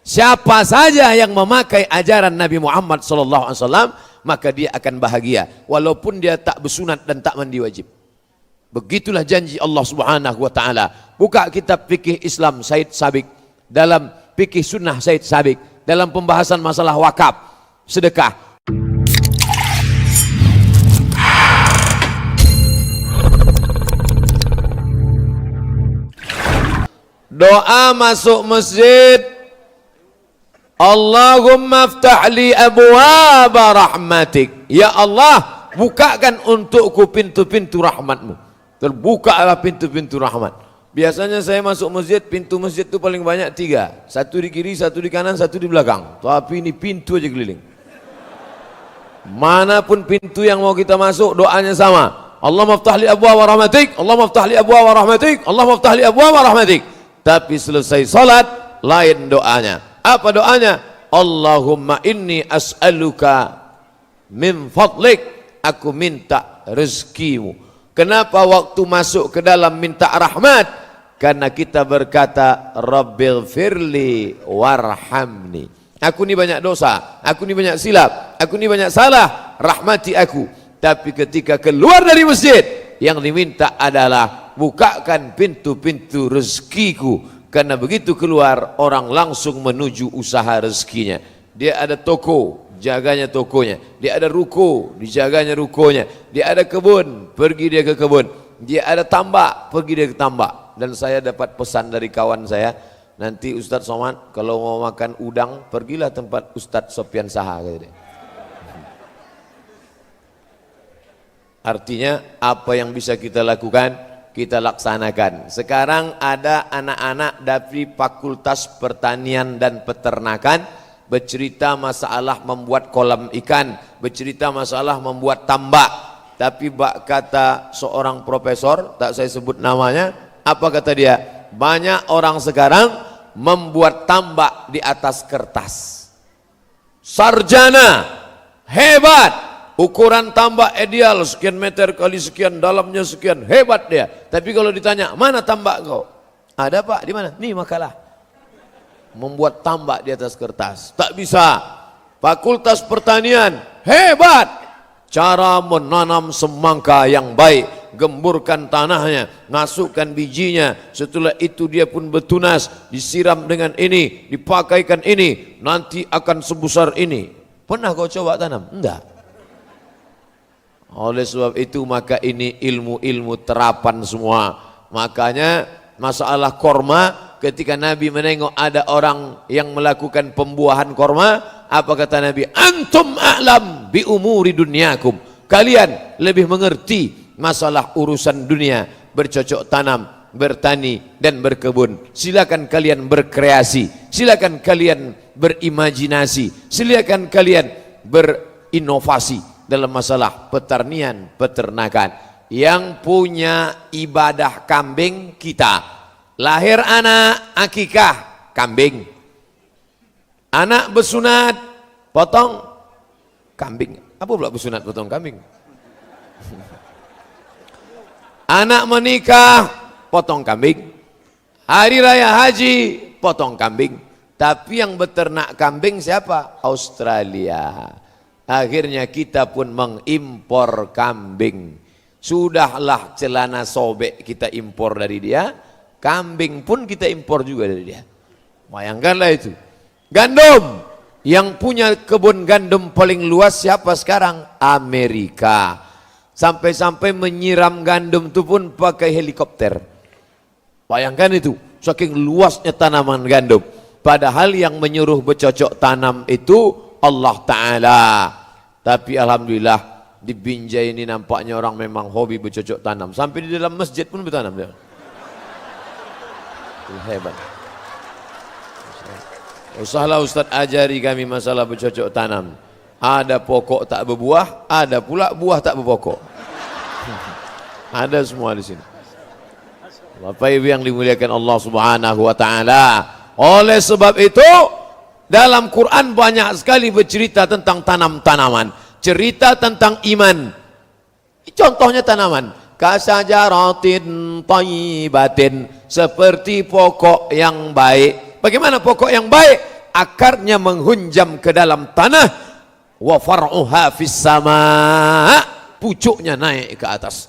Siapa saja yang memakai ajaran Nabi Muhammad SAW, maka dia akan bahagia walaupun dia tak bersunat dan tak mandi wajib. Begitulah janji Allah Subhanahu wa taala. Buka kitab fikih Islam Said Sabiq, dalam fikih sunnah Said Sabiq, dalam pembahasan masalah wakaf, sedekah. Doa masuk masjid, Allahumma aftah li abwaaba rahmatik. Ya Allah, bukakan untukku pintu-pintu rahmatmu. Terbukalah pintu-pintu rahmat. Biasanya saya masuk masjid, pintu masjid itu paling banyak 3. Satu di kiri, satu di kanan, satu di belakang. Tapi ini pintu aja keliling. Manapun pintu yang mau kita masuk, doanya sama. Allahumma aftah li abwaaba rahmatik, Allahumma aftah li abwaaba rahmatik, Allahumma aftah li abwaaba rahmatik. Tapi selesai salat, lain doanya. Apa doanya? Allahumma inni as'aluka min fadlik. Aku minta rezekimu. Kenapa waktu masuk ke dalam minta rahmat? Karena kita berkata Rabbighfirli warhamni. Aku ni banyak dosa, aku ni banyak silap, aku ni banyak salah, rahmati aku. Tapi ketika keluar dari masjid, yang diminta adalah bukakan pintu-pintu rezekiku. Karena begitu keluar, orang langsung menuju usaha rezekinya. Dia ada toko, jaganya tokonya. Dia ada ruko, dijaganya rukonya. Dia ada kebun, pergi dia ke kebun. Dia ada tambak, pergi dia ke tambak. Dan saya dapat pesan dari kawan saya, nanti Ustadz Somad kalau mau makan udang, pergilah tempat Ustadz Sofyan Saha, kata dia. Artinya apa yang bisa kita lakukan, kita laksanakan. Sekarang ada anak-anak dari Fakultas Pertanian dan Peternakan bercerita masalah membuat kolam ikan, bercerita masalah membuat tambak. Tapi kata seorang profesor, tak saya sebut namanya, apa kata dia? Banyak orang sekarang membuat tambak di atas kertas. Sarjana, hebat, ukuran tambak ideal sekian meter kali sekian, dalamnya sekian, hebat dia. Tapi kalau ditanya, mana tambak kau? Ada pak, di mana? Nih makalah. Membuat tambak di atas kertas, tak bisa. Fakultas Pertanian, hebat. Cara menanam semangka yang baik, gemburkan tanahnya, masukkan bijinya, setelah itu dia pun bertunas, disiram dengan ini, dipakaikan ini, nanti akan sebesar ini. Pernah kau coba tanam? Enggak. Oleh sebab itu maka ini ilmu-ilmu terapan semua. Makanya masalah korma, ketika Nabi menengok ada orang yang melakukan pembuahan korma, apa kata Nabi? Antum a'lam bi umuri dunyakum. Kalian lebih mengerti masalah urusan dunia, bercocok tanam, bertani dan berkebun. Silakan kalian berkreasi, silakan kalian berimajinasi, silakan kalian berinovasi dalam masalah pertanian, peternakan. Yang punya ibadah kambing kita, lahir anak akikah kambing, anak bersunat potong kambing. Apa pula bersunat potong kambing? Anak menikah potong kambing, hari raya haji potong kambing. Tapi yang beternak kambing siapa? Australia. Akhirnya kita pun mengimpor kambing. Sudahlah celana sobek kita impor dari dia, kambing pun kita impor juga dari dia. Bayangkanlah itu. Gandum, yang punya kebun gandum paling luas siapa sekarang? Amerika. Sampai-sampai menyiram gandum itu pun pakai helikopter. Bayangkan itu, saking luasnya tanaman gandum. Padahal yang menyuruh bercocok tanam itu Allah Ta'ala. Tapi alhamdulillah di Binjai ini nampaknya orang memang hobi bercocok tanam. Sampai di dalam masjid pun bertanam dia. Hebat. Usahlah Ustaz ajari kami masalah bercocok tanam. Ada pokok tak berbuah, ada pula buah tak berpokok. Ada semua di sini. Bapak Ibu yang dimuliakan Allah Subhanahu wa taala. Oleh sebab itu dalam Quran banyak sekali bercerita tentang tanam-tanaman, cerita tentang iman. Contohnya tanaman, kasajaratin thayyibatin, seperti pokok yang baik. Bagaimana pokok yang baik? akarnya menghunjam ke dalam tanah, wa far'uha fis sama, pucuknya naik ke atas.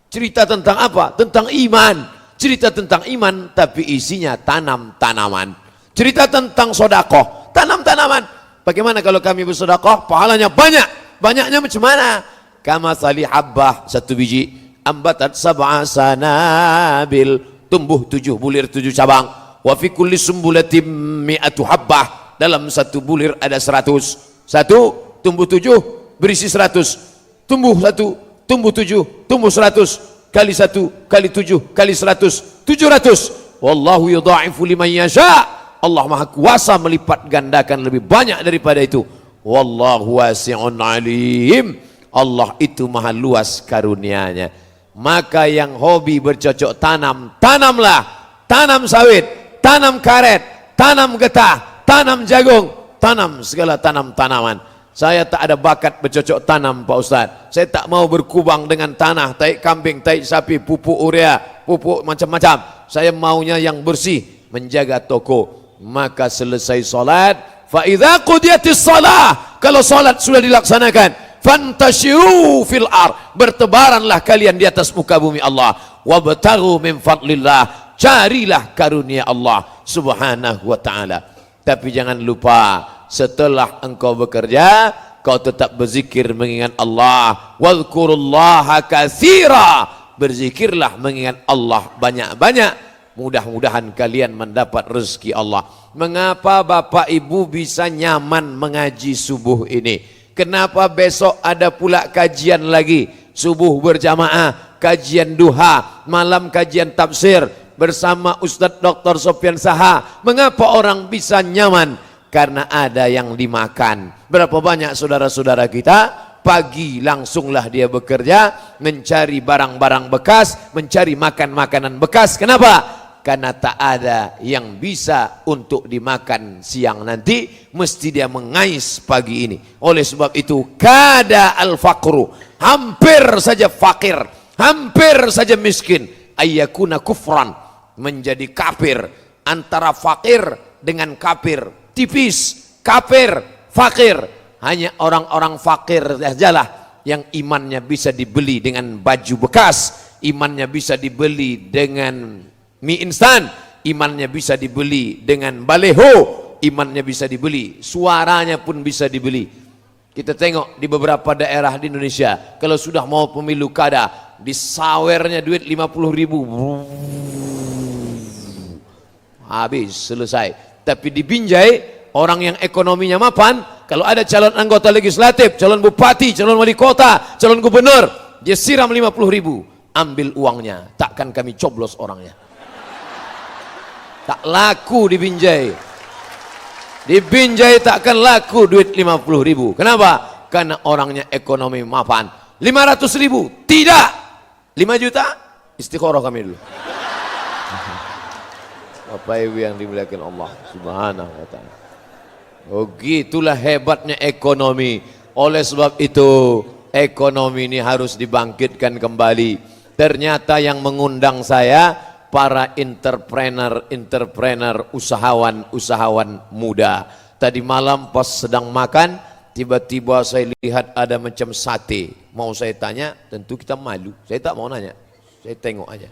Cerita tentang apa? Tentang iman. Cerita tentang iman tapi isinya tanam-tanaman. Cerita tentang sodakoh, tanam-tanaman. Bagaimana kalau kami bersodakoh? Pahalanya banyak. Banyaknya macam mana? Kama sali habbah, satu biji, ambatat sab'a sanabil, tumbuh 7 bulir 7 cabang. Wa fi kulli sumbulatin mi'atu habbah, dalam satu bulir ada 100. Satu tumbuh 7 berisi 100. Tumbuh 1, tumbuh 7, tumbuh 100. Kali 1 kali 7 kali 100, 700. Wallahu yudha'ifu liman yasha. Allah Maha Kuasa melipat gandakan lebih banyak daripada itu. Wallahu wasi'un alim. Allah itu maha luas karunia-Nya. Maka yang hobi bercocok tanam, tanamlah. Tanam sawit, tanam karet, tanam getah, tanam jagung, tanam segala tanam-tanaman. Saya tak ada bakat bercocok tanam, Pak Ustaz. Saya tak mau berkubang dengan tanah, tai kambing, tai sapi, pupuk urea, pupuk macam-macam. Saya maunya yang bersih, menjaga toko. Maka selesai solat, fa idza qudiyatis shalah, kalau solat sudah dilaksanakan, fantashiru fil ar, bertebaranlah kalian di atas muka bumi Allah, wabtaghu min fadlillah, carilah karunia Allah subhanahu wa ta'ala. Tapi jangan lupa, setelah engkau bekerja, kau tetap berzikir mengingat Allah. Wadhkurullaha katsira, berzikirlah mengingat Allah banyak-banyak. Mudah-mudahan kalian mendapat rezeki Allah. Mengapa Bapak Ibu bisa nyaman mengaji subuh ini? Kenapa besok ada pula kajian lagi? Subuh berjamaah, kajian duha, malam kajian tafsir bersama Ustadz Dr. Sofyan Saha. Mengapa orang bisa nyaman? Karena ada yang dimakan. Berapa banyak saudara-saudara kita pagi langsunglah dia bekerja, mencari barang-barang bekas, mencari makan-makanan bekas. Kenapa? Karena tak ada yang bisa untuk dimakan siang nanti, mesti dia mengais pagi ini. Oleh sebab itu, kada al-faqru, hampir saja fakir, hampir saja miskin, ayyakuna kufran, menjadi kafir. Antara fakir dengan kafir tipis, kafir, fakir. Hanya orang-orang fakir sajalah yang imannya bisa dibeli dengan baju bekas, imannya bisa dibeli dengan mie instan, imannya bisa dibeli dengan baleho, imannya bisa dibeli, suaranya pun bisa dibeli. Kita tengok di beberapa daerah di Indonesia, kalau sudah mau pemilu kada, disawernya duit 50.000, habis, selesai. Tapi di Binjai, orang yang ekonominya mapan, kalau ada calon anggota legislatif, calon bupati, calon wali kota, calon gubernur, dia siram 50.000, ambil uangnya, takkan kami coblos orangnya. Tak laku di Binjai. Di Binjai takkan laku duit 50.000. Kenapa? Karena orangnya ekonomi mapan. 500.000 tidak. 5 juta istikharah kami dulu. Bapak Ibu yang dimuliakan Allah Subhanahu wa taala. Oh, gitulah hebatnya ekonomi. Oleh sebab itu, ekonomi ini harus dibangkitkan kembali. Ternyata yang mengundang saya para entrepreneur, usahawan muda. Tadi malam pas sedang makan, tiba-tiba saya lihat ada macam sate. Mau saya tanya, tentu kita malu. Saya tak mau nanya, saya tengok aja.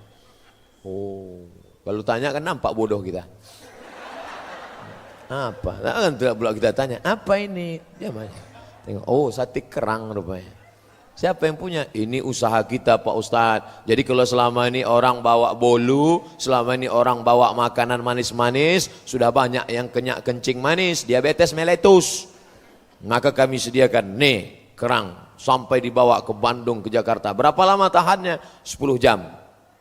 Oh, kalau tanya kan nampak bodoh kita. Apa? Kan tidak pula kita tanya, apa ini? Dia mana? Tengok, oh sate kerang rupanya. Siapa yang punya? Ini usaha kita Pak Ustadz. Jadi kalau selama ini orang bawa bolu, selama ini orang bawa makanan manis-manis, sudah banyak yang kenyak kencing manis, diabetes meletus. Maka kami sediakan, nih kerang, sampai dibawa ke Bandung, ke Jakarta. Berapa lama tahannya? 10 jam.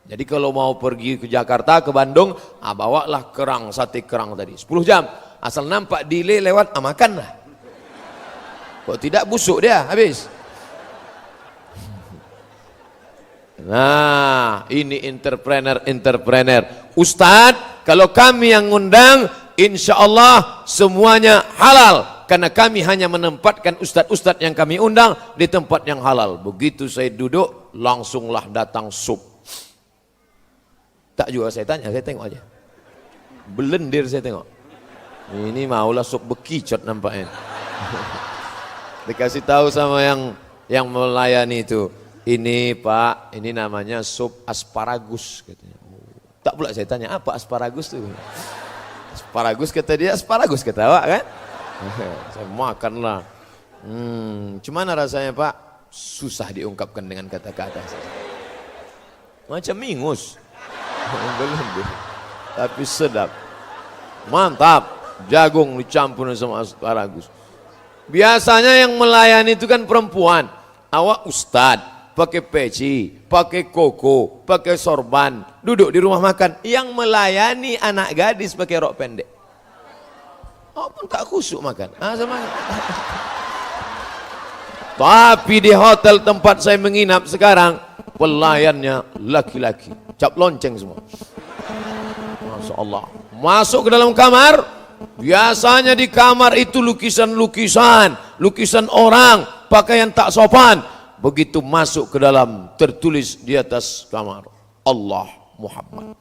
Jadi kalau mau pergi ke Jakarta, ke Bandung, bawalah kerang, sate kerang tadi. 10 jam. Asal nampak delay lewat, makanlah. Kok tidak busuk dia, habis. Nah, ini entrepreneur. Ustadz, kalau kami yang ngundang, insya Allah semuanya halal. Karena kami hanya menempatkan ustadz-ustadz yang kami undang di tempat yang halal. Begitu saya duduk, langsunglah datang sup. Tak juga saya tanya, saya tengok aja. Belendir saya tengok. Ini maulah sup bekicot nampaknya. Dikasih tahu sama yang melayani itu, ini Pak, ini namanya sup asparagus katanya. Tak pula saya tanya, apa asparagus tuh? Asparagus kata dia, asparagus ketawa kan? Saya makanlah. Cuman rasanya Pak? Susah diungkapkan dengan kata-kata. Macam mingus. Belum deh. Tapi sedap. Mantap. Jagung dicampur sama asparagus. Biasanya yang melayani itu kan perempuan. Awak ustad, pakai peci, pakai koko, pakai sorban, duduk di rumah makan. Yang melayani anak gadis pakai rok pendek. Oh pun tak khusyuk makan. Sama. Tapi di hotel tempat saya menginap sekarang, pelayannya laki-laki, cap lonceng semua. Masya Allah. Masuk ke dalam kamar, biasanya di kamar itu lukisan orang, pakaian tak sopan. Begitu masuk ke dalam, tertulis di atas kamar, Allah Muhammad.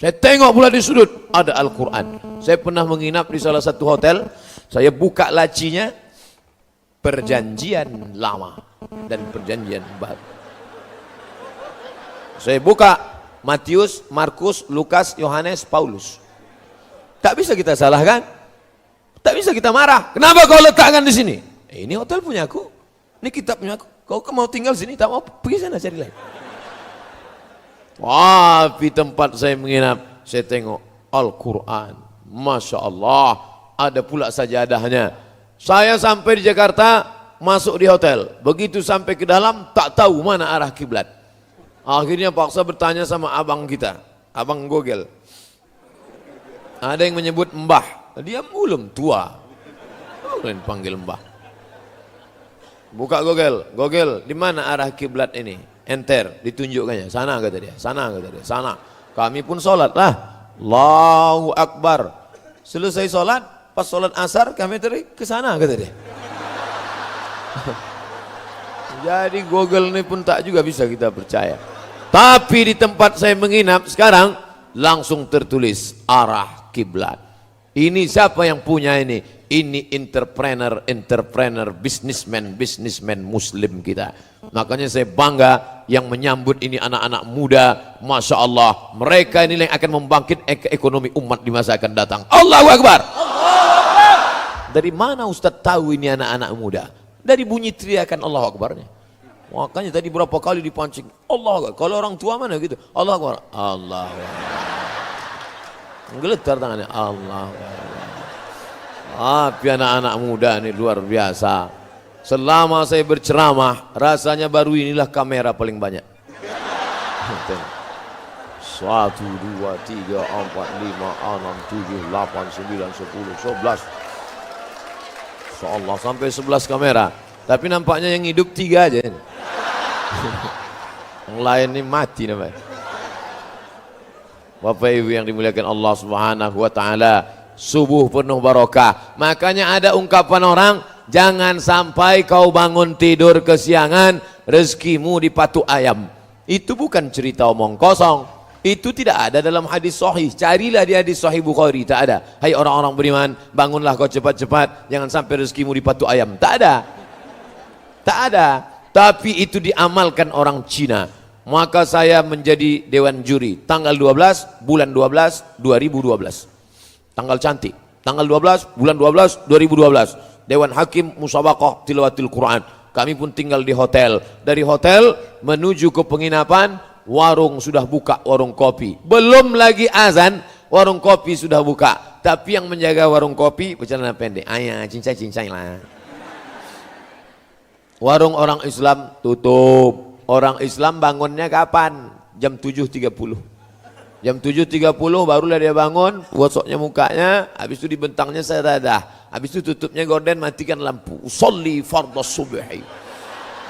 Saya tengok pula di sudut, ada Al-Quran. Saya pernah menginap di salah satu hotel, saya buka lacinya, perjanjian lama dan perjanjian baru. Saya buka Matius, Markus, Lukas, Yohanes, Paulus. Tak bisa kita salahkan, tak bisa kita marah. Kenapa kau letakkan di sini? Ini hotel punya aku, ini kitab punya aku. Kau mau tinggal sini, tak mau pergi sana cari lain. Tapi tempat saya menginap, saya tengok Al-Quran, Masya Allah, ada pula sajadahnya. Saya sampai di Jakarta, masuk di hotel. Begitu sampai ke dalam, tak tahu mana arah kiblat. Akhirnya paksa bertanya sama abang kita, abang Gogel. Ada yang menyebut Mbah, dia belum tua. Kalian panggil Mbah. Buka Gogel, di mana arah kiblat ini? Enter, ditunjukkannya. Sana kata dia, sana. Kami pun sholat lah. Allahu Akbar. Selesai sholat, pas sholat asar kami tadi ke sana kata dia. Jadi Google ini pun tak juga bisa kita percaya. Tapi di tempat saya menginap sekarang langsung tertulis arah kiblat. Ini siapa yang punya ini? Ini entrepreneur, businessman muslim kita. Makanya saya bangga yang menyambut ini anak-anak muda. Masya Allah, mereka ini yang akan membangkit ekonomi umat di masa akan datang. Allahu Akbar. Dari mana Ustaz tahu ini anak-anak muda? Dari bunyi teriakan Allahu Akbarnya. Makanya tadi berapa kali dipancing Allahu Akbar. Kalau orang tua mana gitu? Allahu Akbar. Allahu Akbar. Menggeletar tangannya. Allahu Akbar. Tapi anak-anak muda ini luar biasa. Selama saya berceramah, rasanya baru inilah kamera paling banyak. 1, 2, 3, 4, 5, 6, 7, 8, 9, 10, 11. Insyaallah sampai 11 kamera. Tapi nampaknya yang hidup 3 aja. Yang lain ini mati namanya. Bapak Ibu yang dimuliakan Allah Subhanahu wa taala, subuh penuh barokah. Makanya ada ungkapan orang, jangan sampai kau bangun tidur kesiangan, rezekimu dipatuk ayam. Itu bukan cerita omong kosong. Itu tidak ada dalam hadis sahih. Carilah di hadis sahih Bukhari, tak ada. Hai orang-orang beriman, bangunlah kau cepat-cepat, jangan sampai rezekimu dipatuk ayam. Tak ada. Tak ada. Tapi itu diamalkan orang Cina. Maka saya menjadi dewan juri tanggal 12 bulan 12 2012. Tanggal cantik, tanggal 12 bulan 12 2012. Dewan Hakim Musabaqah Tilawatil Quran. Kami pun tinggal di hotel. Dari hotel menuju ke penginapan, warung sudah buka, warung kopi. Belum lagi azan, warung kopi sudah buka. Tapi yang menjaga warung kopi bercelana pendek. Ayah, cincai-cincai lah. Warung orang Islam tutup. Orang Islam bangunnya kapan? Jam 7.30. Jam 7.30 barulah dia bangun, gosoknya mukanya, habis itu dibentangnya sajadah, habis itu tutupnya gorden, matikan lampu. Usolli fardhu subhi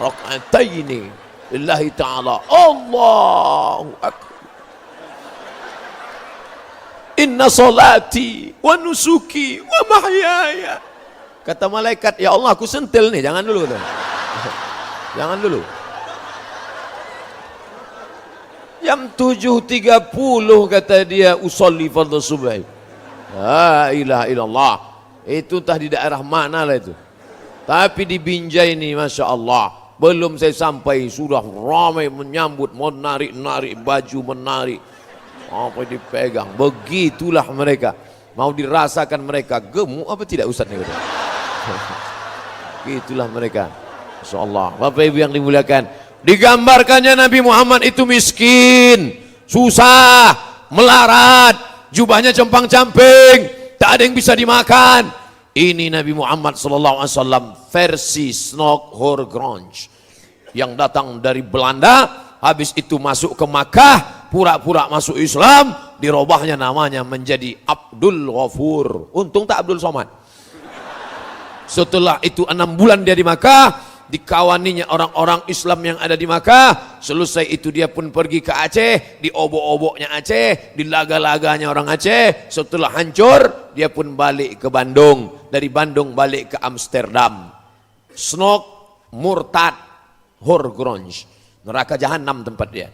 rak'ataini lillahi ta'ala. Allahu akbar. Inna salati wa nusuki wa mahyaya. Kata malaikat, ya Allah aku sentil nih, jangan dulu tuh. Jangan dulu. Jam 7.30 kata dia usolli fardhu subhi. La ilaha illallah. Itu entah di daerah mana lah itu. Tapi di Binjai ini Masya Allah, belum saya sampai sudah ramai menyambut, menarik-narik baju, menarik apa dipegang. Begitulah mereka. Mau dirasakan mereka gemuk apa tidak Ustaz nih? Begitulah mereka. Masya Allah. Bapak Ibu yang dimuliakan, digambarkannya Nabi Muhammad itu miskin, susah, melarat, jubahnya compang-camping, tak ada yang bisa dimakan. Ini Nabi Muhammad SAW versi Snorkhorgronj yang datang dari Belanda, habis itu masuk ke Makkah, pura-pura masuk Islam, dirubahnya namanya menjadi Abdul Ghafur. Untung tak Abdul Somad. Setelah itu 6 bulan dia di Makkah, dikawaninya orang-orang Islam yang ada di Makkah. Selesai itu dia pun pergi ke Aceh, di obok-oboknya Aceh, di laga-laganya orang Aceh. Setelah hancur, dia pun balik ke Bandung. Dari Bandung balik ke Amsterdam. Snok murtad Horgronj, neraka jahanam tempat dia.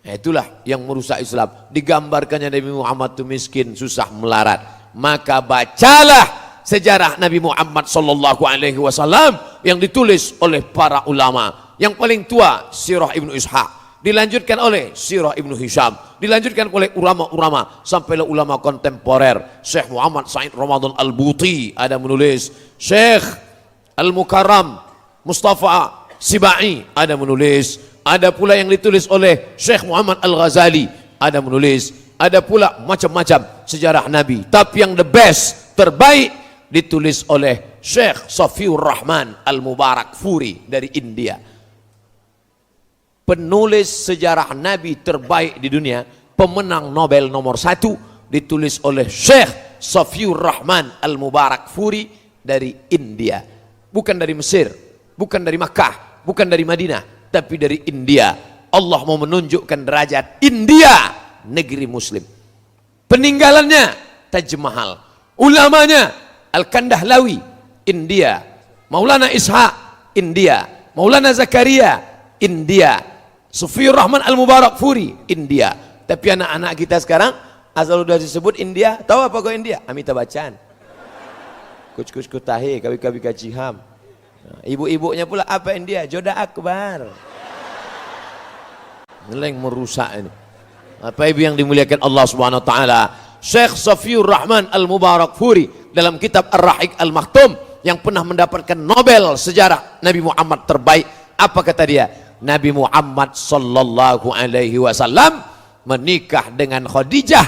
Nah, itulah yang merusak Islam. Digambarkannya Nabi Muhammad itu miskin, susah, melarat. Maka bacalah sejarah Nabi Muhammad SAW yang ditulis oleh para ulama. Yang paling tua Sirah Ibnu Ishaq, dilanjutkan oleh Sirah Ibnu Hisham, dilanjutkan oleh ulama-ulama sampailah ulama kontemporer. Syekh Muhammad Said Ramadan Al-Buti ada menulis, Syekh Al-Mukarram Mustafa Sibai ada menulis, ada pula yang ditulis oleh Syekh Muhammad Al-Ghazali ada menulis, ada pula macam-macam sejarah Nabi. Tapi yang the best, terbaik, ditulis oleh Syekh Safiur Rahman Al-Mubarak Furi dari India. Penulis sejarah Nabi terbaik di dunia, pemenang Nobel nomor 1, ditulis oleh Syekh Safiur Rahman Al-Mubarak Furi dari India. Bukan dari Mesir, bukan dari Makkah, bukan dari Madinah, tapi dari India. Allah mau menunjukkan derajat India, negeri muslim. Peninggalannya Taj Mahal, ulamanya Al-Kandahlawi, India. Maulana Ishaq, India. Maulana Zakaria, India. Safiur Rahman Al-Mubarak Furi, India. Tapi anak-anak kita sekarang asal udah disebut India, tahu apa kau India? Amitabh Bachchan, Kuch Kutahe, Kavi Kachiham. Ibu-ibunya pula apa India? Joda Akbar. Ngeleng merusak ini. Apa ibu yang dimuliakan Allah Subhanahu wa taala, Syekh Safiur Rahman Al-Mubarak Furi dalam kitab Ar-Rahiq Al-Maktum yang pernah mendapatkan Nobel sejarah Nabi Muhammad terbaik, apa kata dia? Nabi Muhammad sallallahu alaihi wasallam menikah dengan Khadijah,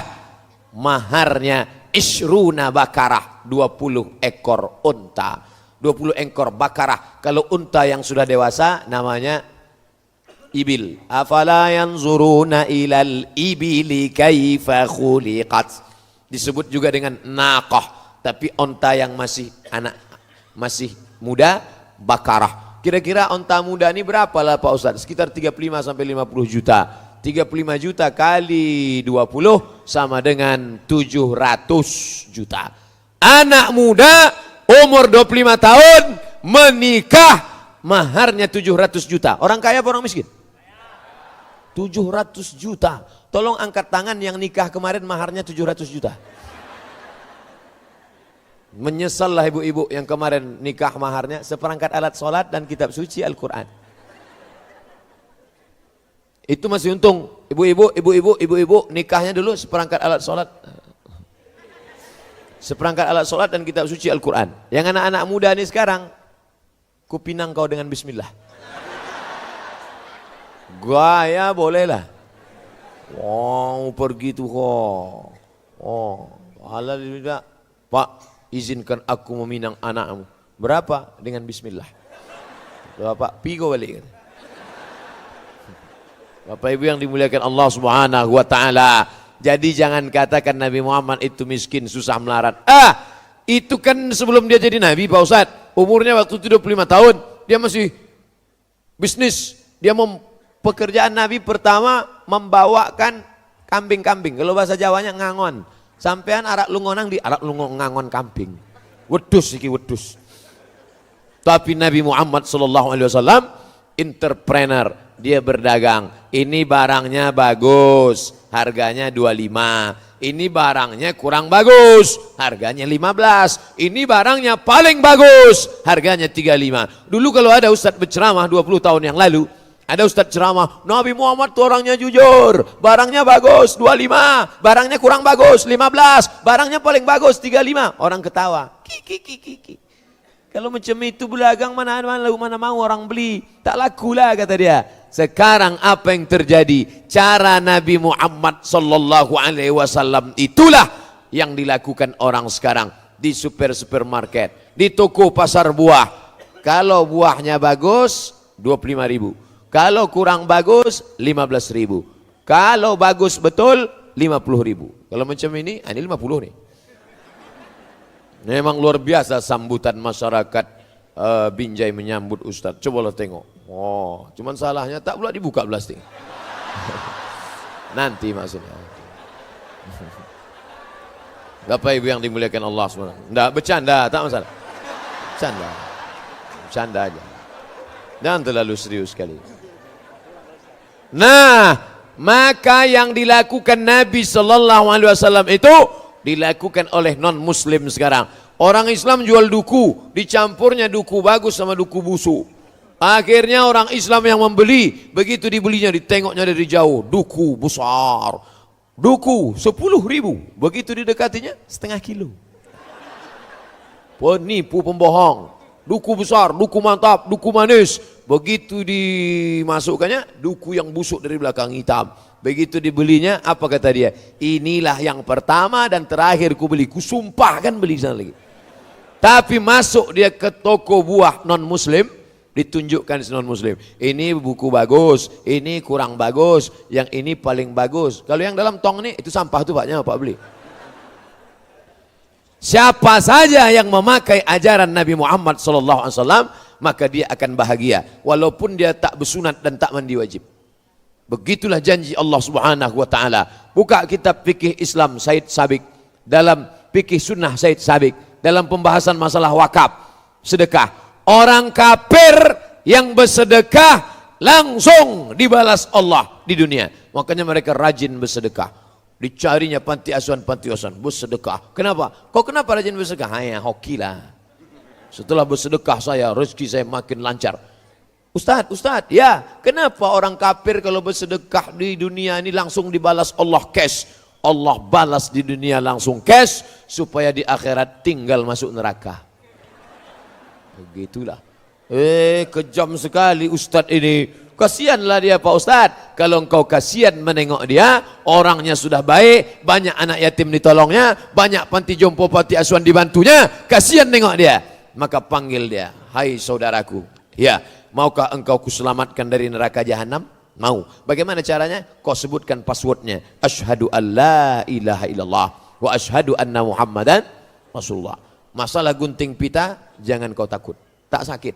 maharnya isruna bakarah, 20 ekor unta. 20 ekor bakarah. Kalau unta yang sudah dewasa namanya ibil. Afala yanzuruna ilal ibili kaifa khuliqat. Disebut juga dengan naqah, tapi unta yang masih anak, masih muda, bakarah. Kira-kira unta muda ini berapa lah Pak Ustadz? Sekitar 35 sampai 50 juta. 35 juta kali 20 sama dengan 700 juta. Anak muda umur 25 tahun menikah, maharnya 700 juta. Orang kaya apa orang miskin? 700 juta. Tolong angkat tangan yang nikah kemarin maharnya 700 juta. Menyesallah ibu-ibu yang kemarin nikah maharnya seperangkat alat sholat dan kitab suci Al-Quran. Itu masih untung. Ibu-ibu nikahnya dulu seperangkat alat sholat. Seperangkat alat sholat dan kitab suci Al-Quran. Yang anak-anak muda ini sekarang, kupinang kau dengan bismillah. Gaya bolehlah. Wow, pergi tuh kok. Oh, halal tidak. Pak, izinkan aku meminang anakmu. Berapa? Dengan bismillah. Bapak, pigo balik. Bapak Ibu yang dimuliakan Allah Subhanahu wa taala. Jadi jangan katakan Nabi Muhammad itu miskin, susah, melarat. Itu kan sebelum dia jadi Nabi Pak Ustadz. Umurnya waktu 75 tahun, dia masih bisnis. Dia pekerjaan Nabi pertama membawakan kambing-kambing. Kalau bahasa Jawanya ngangon. Sampean arak lungonang di arak lungon ngangon kambing. Wedus iki wedus. Tapi Nabi Muhammad sallallahu alaihi wasallam entrepreneur, dia berdagang. Ini barangnya bagus, harganya 25. Ini barangnya kurang bagus, harganya 15. Ini barangnya paling bagus, harganya 35. Dulu kalau ada ustadz berceramah 20 tahun yang lalu, ada ustadz ceramah, Nabi Muhammad tuh orangnya jujur, barangnya bagus 25, barangnya kurang bagus 15, barangnya paling bagus 35. Orang ketawa. Kiki. Kalau macam itu berdagang mana mau orang beli, tak lakulah kata dia. Sekarang apa yang terjadi? Cara Nabi Muhammad sallallahu alaihi wasallam itulah yang dilakukan orang sekarang di supermarket, di toko pasar buah. Kalau buahnya bagus 25.000. Kalau kurang bagus 15.000. Kalau bagus betul 50.000. Kalau macam ini 50 nih. Memang luar biasa sambutan masyarakat Binjai menyambut Ustadz. Cobalah tengok. Oh, cuman salahnya tak pula dibuka plastik. Nanti maksudnya. Bapak Ibu yang dimuliakan Allah SWT. Enggak, bercanda, tak masalah. Bercanda aja. Jangan terlalu serius sekali. Nah, maka yang dilakukan Nabi Sallallahu Alaihi Wasallam itu dilakukan oleh non Muslim sekarang. Orang Islam jual duku, dicampurnya duku bagus sama duku busuk. Akhirnya orang Islam yang membeli, begitu dibelinya ditengoknya dari jauh, duku besar, duku 10.000, begitu didekatinya setengah kilo. Penipu pembohong, duku besar, duku mantap, duku manis, begitu dimasukkannya duku yang busuk dari belakang hitam. Begitu dibelinya, apa kata dia? Inilah yang pertama dan terakhir ku beli, ku sumpah kan beli sana lagi. Tapi masuk dia ke toko buah non Muslim, ditunjukkan si non Muslim. Ini buku bagus, ini kurang bagus, yang ini paling bagus. Kalau yang dalam tong ini itu sampah tuh paknya Pak beli. Siapa saja yang memakai ajaran Nabi Muhammad SAW, maka dia akan bahagia, walaupun dia tak bersunat dan tak mandi wajib. Begitulah janji Allah Subhanahu wa taala. Buka kitab fikih Islam Said Sabiq, dalam fikih sunnah Said Sabiq, dalam pembahasan masalah wakaf, sedekah. Orang kafir yang bersedekah langsung dibalas Allah di dunia. Makanya mereka rajin bersedekah. Dicarinya panti asuhan bersedekah. Kenapa? Kok kenapa rajin bersedekah? Hanya hoki lah. Setelah bersedekah saya, rezeki saya makin lancar. Ustadz, ya, kenapa orang kafir kalau bersedekah di dunia ini langsung dibalas Allah cash? Allah balas di dunia langsung cash, supaya di akhirat tinggal masuk neraka. Begitulah. Kejam sekali Ustadz ini. Kasihanlah dia Pak Ustadz. Kalau engkau kasihan menengok dia, orangnya sudah baik, banyak anak yatim ditolongnya, banyak panti jompo, panti asuhan dibantunya, kasihan nengok dia. Maka panggil dia, hai saudaraku, ya, maukah engkau kuselamatkan dari neraka jahanam? Mau. Bagaimana caranya? Kau sebutkan passwordnya. Asyhadu an la ilaha illallah wa asyhadu anna Muhammadan Rasulullah. Masalah gunting pita jangan kau takut, tak sakit.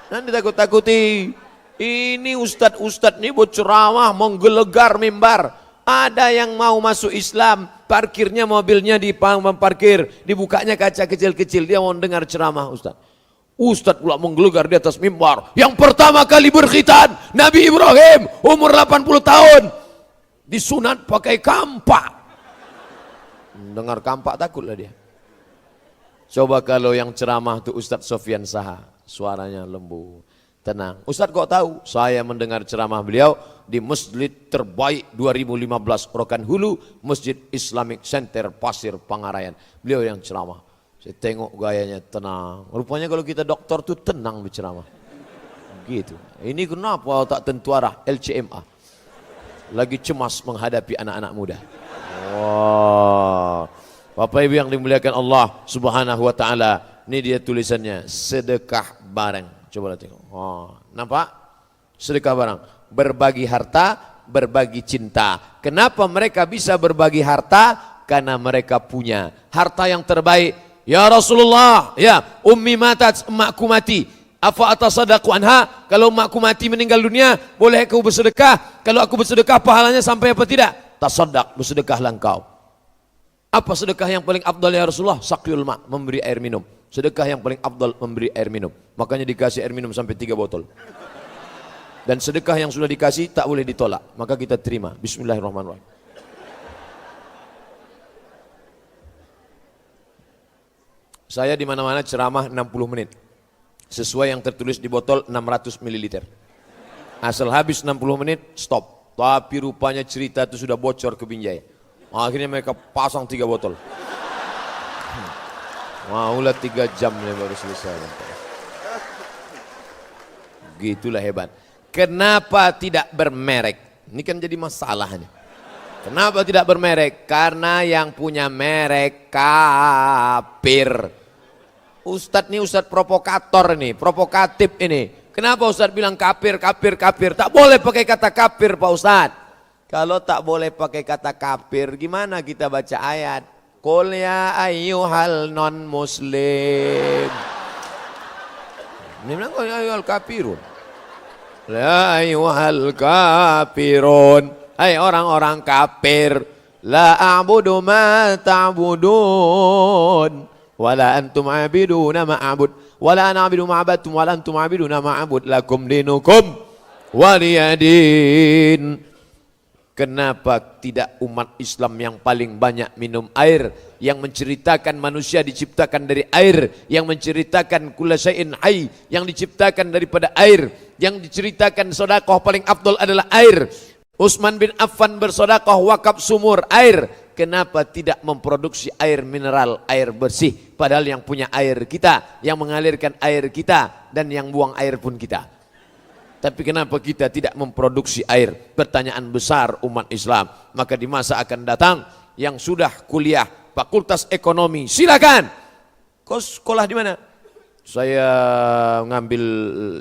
Nanti takut-takuti. Ini ustadz ini berceramah menggelegar mimbar. Ada yang mau masuk Islam, parkirnya mobilnya di parkir, dibukanya kaca kecil-kecil, dia mau dengar ceramah ustadz. Ustadz pula menggelegar di atas mimbar. Yang pertama kali berkhitan Nabi Ibrahim umur 80 tahun. Disunat pakai kampak. Dengar kampak takutlah dia. Coba kalau yang ceramah itu Ustadz Sofyan Saha, suaranya lembut, tenang. Ustadz kok tahu? Saya mendengar ceramah beliau di masjid terbaik 2015 Rokan Hulu, Masjid Islamic Center Pasir Pangarayan. Beliau yang ceramah. Saya tengok gayanya tenang. Rupanya kalau kita dokter tuh tenang berceramah. Gitu. Ini kenapa tak tentu arah LCMA? Lagi cemas menghadapi anak-anak muda. Wow. Bapak Ibu yang dimuliakan Allah Subhanahu wa taala. Ini dia tulisannya, sedekah barang. Coba tengok. Oh, nampak? Sedekah barang. Berbagi harta, berbagi cinta. Kenapa mereka bisa berbagi harta? Karena mereka punya harta yang terbaik. Ya Rasulullah, ya ummi matat, emakku mati. Afa atasadaqu anha? Kalau emakku mati meninggal dunia, boleh aku bersedekah? Kalau aku bersedekah pahalanya sampai apa tidak? Tasaddaq, bersedekahlah engkau. Apa sedekah yang paling afdal ya Rasulullah? Saqyul ma, memberi air minum. Sedekah yang paling afdal memberi air minum. Makanya dikasih air minum sampai 3 botol. Dan sedekah yang sudah dikasih tak boleh ditolak. Maka kita terima. Bismillahirrahmanirrahim. Saya di mana-mana ceramah 60 menit. Sesuai yang tertulis di botol 600 ml. Asal habis 60 menit, stop. Tapi rupanya cerita itu sudah bocor ke Binjai. Akhirnya mereka pasang 3 botol. Maulah 3 jam baru selesai. Gitulah hebat. Kenapa tidak bermerek? Ini kan jadi masalahnya. Kenapa tidak bermerek? Karena yang punya merek kafir. Ustadz ini ustadz provokator ini, provokatif ini. Kenapa ustadz bilang kafir, kafir, kafir? Tak boleh pakai kata kafir Pak Ustadz. Kalau tak boleh pakai kata kafir, gimana kita baca ayat? Qul ya ayyuhal non muslim. Ini bilang qul ya ayyuhal kafirun. La ayyuhal kafirun. Hai orang-orang kafir. La a'budu ma ta'budun. Wala antum abiduna ma'abud. Wala ana abidu ma'abadtum. Wala antum abiduna ma'abud. Lakum dinukum waliyadin. Kenapa tidak umat Islam yang paling banyak minum air, yang menceritakan manusia diciptakan dari air, yang menceritakan kulla syai'in hayy, yang diciptakan daripada air, yang diceritakan sedekah paling afdal adalah air. Utsman bin Affan bersedekah wakaf sumur air. Kenapa tidak memproduksi air mineral, air bersih, padahal yang punya air kita, yang mengalirkan air kita, dan yang buang air pun kita. Tapi kenapa kita tidak memproduksi air? Pertanyaan besar umat Islam. Maka di masa akan datang yang sudah kuliah Fakultas Ekonomi, silakan. Kau sekolah di mana? Saya ngambil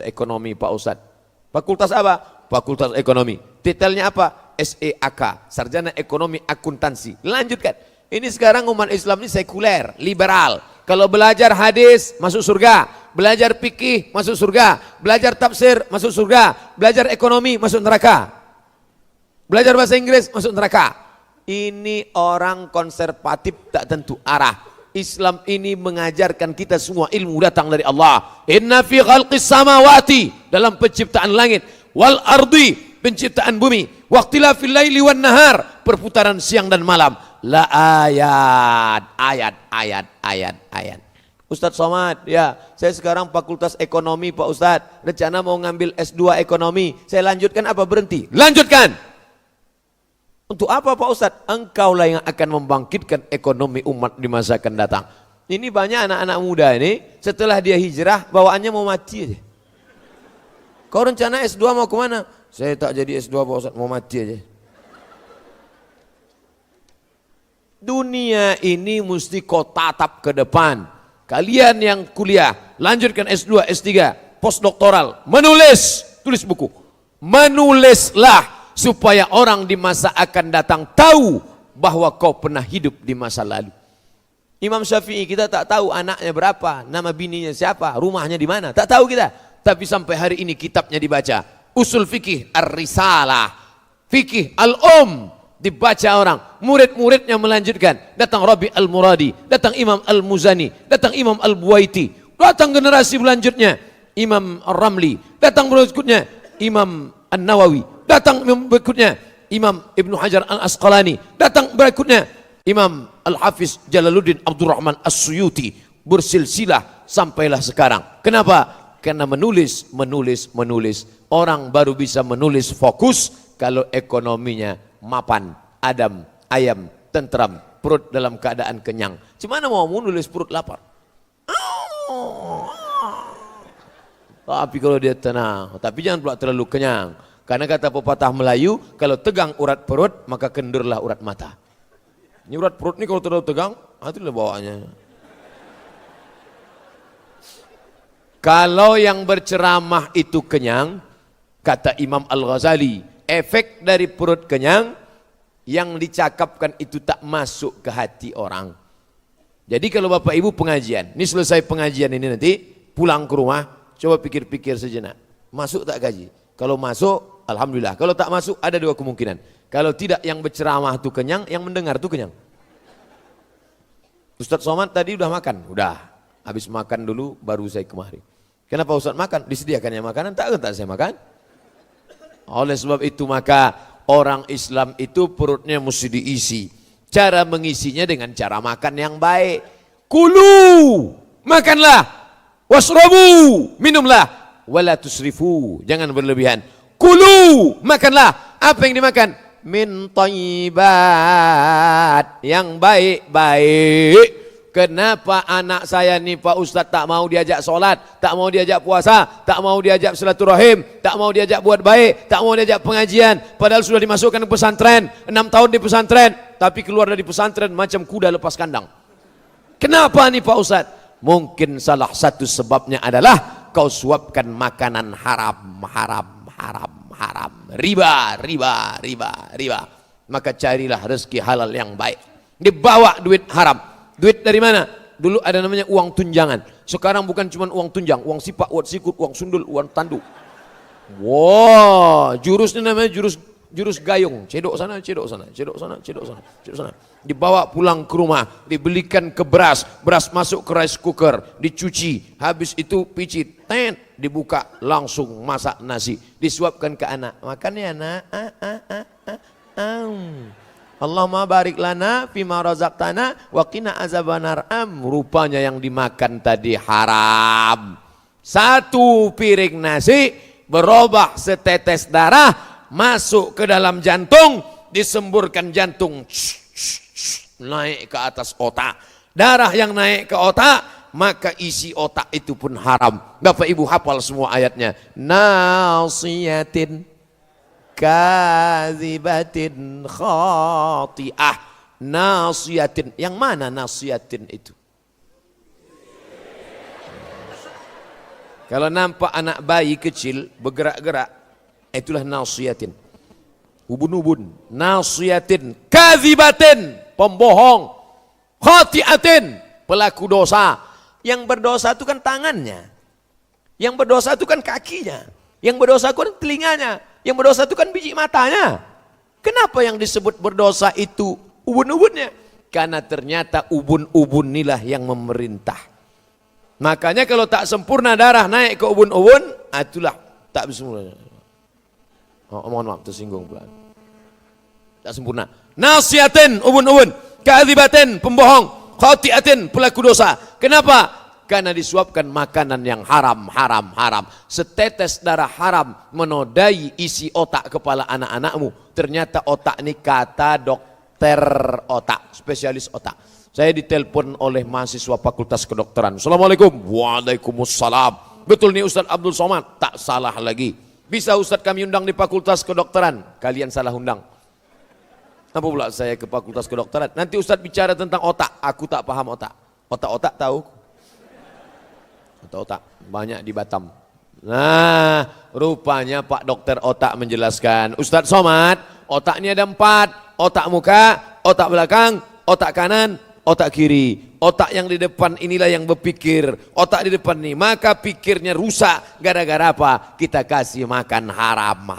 ekonomi Pak Ustadz. Fakultas apa? Fakultas Ekonomi. Titelnya apa? SEAK, Sarjana Ekonomi Akuntansi. Lanjutkan. Ini sekarang umat Islam ini sekuler, liberal. Kalau belajar hadis masuk surga, belajar fikih masuk surga, belajar tafsir masuk surga, belajar ekonomi masuk neraka, belajar bahasa Inggris masuk neraka. Ini orang konservatif tak tentu arah. Islam ini mengajarkan kita semua ilmu datang dari Allah. Inna fi khalqis samawati, dalam penciptaan langit, wal ardi, penciptaan bumi, waqtilafil laili wan nahar, perputaran siang dan malam. La ayat. Ustadz Somad, ya saya sekarang Fakultas Ekonomi Pak Ustadz, rencana mau ngambil S2 Ekonomi, saya lanjutkan apa berhenti? Lanjutkan. Untuk apa Pak Ustadz? Engkaulah yang akan membangkitkan ekonomi umat di masa akan datang. Ini banyak anak-anak muda ini, setelah dia hijrah, bawaannya mau mati aja. Kau rencana S2 mau kemana? Saya tak jadi S2 Pak Ustadz, mau mati aja. Dunia ini mesti kau tatap ke depan. Kalian yang kuliah, lanjutkan S2, S3, postdoktoral, menulis, tulis buku. Menulislah supaya orang di masa akan datang tahu bahwa kau pernah hidup di masa lalu. Imam Syafi'i kita tak tahu anaknya berapa, nama bininya siapa, rumahnya di mana, tak tahu kita. Tapi sampai hari ini kitabnya dibaca. Usul fikih Ar-Risalah, fikih Al-Um, dibaca orang, murid-muridnya melanjutkan. Datang Rabi Al-Muradi, datang Imam Al-Muzani, datang Imam Al-Buwaiti, datang generasi selanjutnya Imam Ar-Ramli, datang berikutnya Imam An-Nawawi, datang berikutnya Imam Ibnu Hajar Al-Asqalani, datang berikutnya Imam Al-Hafiz Jalaluddin Abdurrahman As-Suyuti, bersilsilah sampailah sekarang. Kenapa? Karena menulis. Orang baru bisa menulis fokus kalau ekonominya mapan, adem, ayam, tentram, perut dalam keadaan kenyang. Cuma mau nulis perut lapar. Tapi kalau dia tenang, tapi jangan pula terlalu kenyang. Karena kata pepatah Melayu, kalau tegang urat perut, maka kendurlah urat mata. Ini urat perut ini kalau terlalu tegang, itulah bawaannya. Kalau yang berceramah itu kenyang, kata Imam Al-Ghazali, efek dari perut kenyang yang dicakapkan itu tak masuk ke hati orang. Jadi kalau Bapak Ibu pengajian, ini selesai pengajian ini nanti pulang ke rumah, coba pikir-pikir sejenak. Masuk tak gaji? Kalau masuk, alhamdulillah. Kalau tak masuk, ada 2 kemungkinan. Kalau tidak, yang berceramah itu kenyang, yang mendengar itu kenyang. Ustadz Somad tadi udah makan? Udah. habis makan dulu baru saya kemari. Kenapa Ustaz makan? Disediakannya makanan, tak saya makan. Oleh sebab itu maka orang Islam itu perutnya mesti diisi. Cara mengisinya dengan cara makan yang baik. Kulu, makanlah. Wasrabu, minumlah. Wala tusrifu, jangan berlebihan. Kulu, makanlah. Apa yang dimakan? Min thayyibat, yang baik-baik. Kenapa anak saya nih Pak Ustadz tak mau diajak sholat, tak mau diajak puasa, tak mau diajak silaturahim, tak mau diajak buat baik, tak mau diajak pengajian, padahal sudah dimasukkan ke pesantren, 6 tahun di pesantren, tapi keluar dari pesantren macam kuda lepas kandang. Kenapa nih Pak Ustadz? Mungkin salah satu sebabnya adalah kau suapkan makanan haram, riba. Maka carilah rezeki halal yang baik. Dibawa duit haram. Duit dari mana? Dulu ada namanya uang tunjangan. Sekarang bukan cuma uang tunjang, uang sipak, uang sikut, uang sundul, uang tanduk. Wah, jurusnya namanya jurus gayung. Cedok sana. Dibawa pulang ke rumah, dibelikan ke beras masuk ke rice cooker, dicuci, habis itu picit, dibuka, langsung masak nasi, disuapkan ke anak. Makan ya nak. Allahumma barik lana fima razaqtana wa qina azabannar. Rupanya yang dimakan tadi haram. Satu piring nasi berubah setetes darah masuk ke dalam jantung, disemburkan jantung, naik ke atas otak. Darah yang naik ke otak, maka isi otak itu pun haram. Bapak Ibu hafal semua ayatnya. Nasiyatin kazibatin khati'ah. Nasiyatin, yang mana nasiyatin itu? Kalau nampak anak bayi kecil bergerak-gerak, itulah nasiyatin. Ubun-ubun. Nasiyatin kazibatin, pembohong. Khati'atin, pelaku dosa. Yang berdosa itu kan tangannya, yang berdosa itu kan kakinya, yang berdosa itu kan telinganya, yang berdosa itu kan biji matanya. Kenapa yang disebut berdosa itu ubun-ubunnya? Karena ternyata ubun-ubun inilah yang memerintah. Makanya kalau tak sempurna darah naik ke ubun-ubun, itulah tak sempurna. Mohon maaf tersinggung pula. Tak sempurna. Nasiatin, ubun-ubun. Kadzibatin, pembohong. Khati'atin, pelaku dosa. Kenapa? Karena disuapkan makanan yang haram. Setetes darah haram menodai isi otak kepala anak-anakmu. Ternyata otak ini kata dokter otak, spesialis otak. Saya ditelepon oleh mahasiswa Fakultas Kedokteran. Assalamualaikum. Waalaikumsalam. Betul nih Ustadz Abdul Somad? Tak salah lagi. Bisa Ustadz kami undang di Fakultas Kedokteran? Kalian salah undang. Apa pula saya ke Fakultas Kedokteran? Nanti Ustadz bicara tentang otak. Aku tak paham otak. Otak-otak tahu? Otak-otak banyak di Batam. Nah, rupanya Pak Dokter Otak menjelaskan, Ustadz Somad, otak ini ada 4. Otak muka, otak belakang, otak kanan, otak kiri. Otak yang di depan inilah yang berpikir. Otak di depan nih, maka pikirnya rusak. Gara-gara apa? Kita kasih makan haram.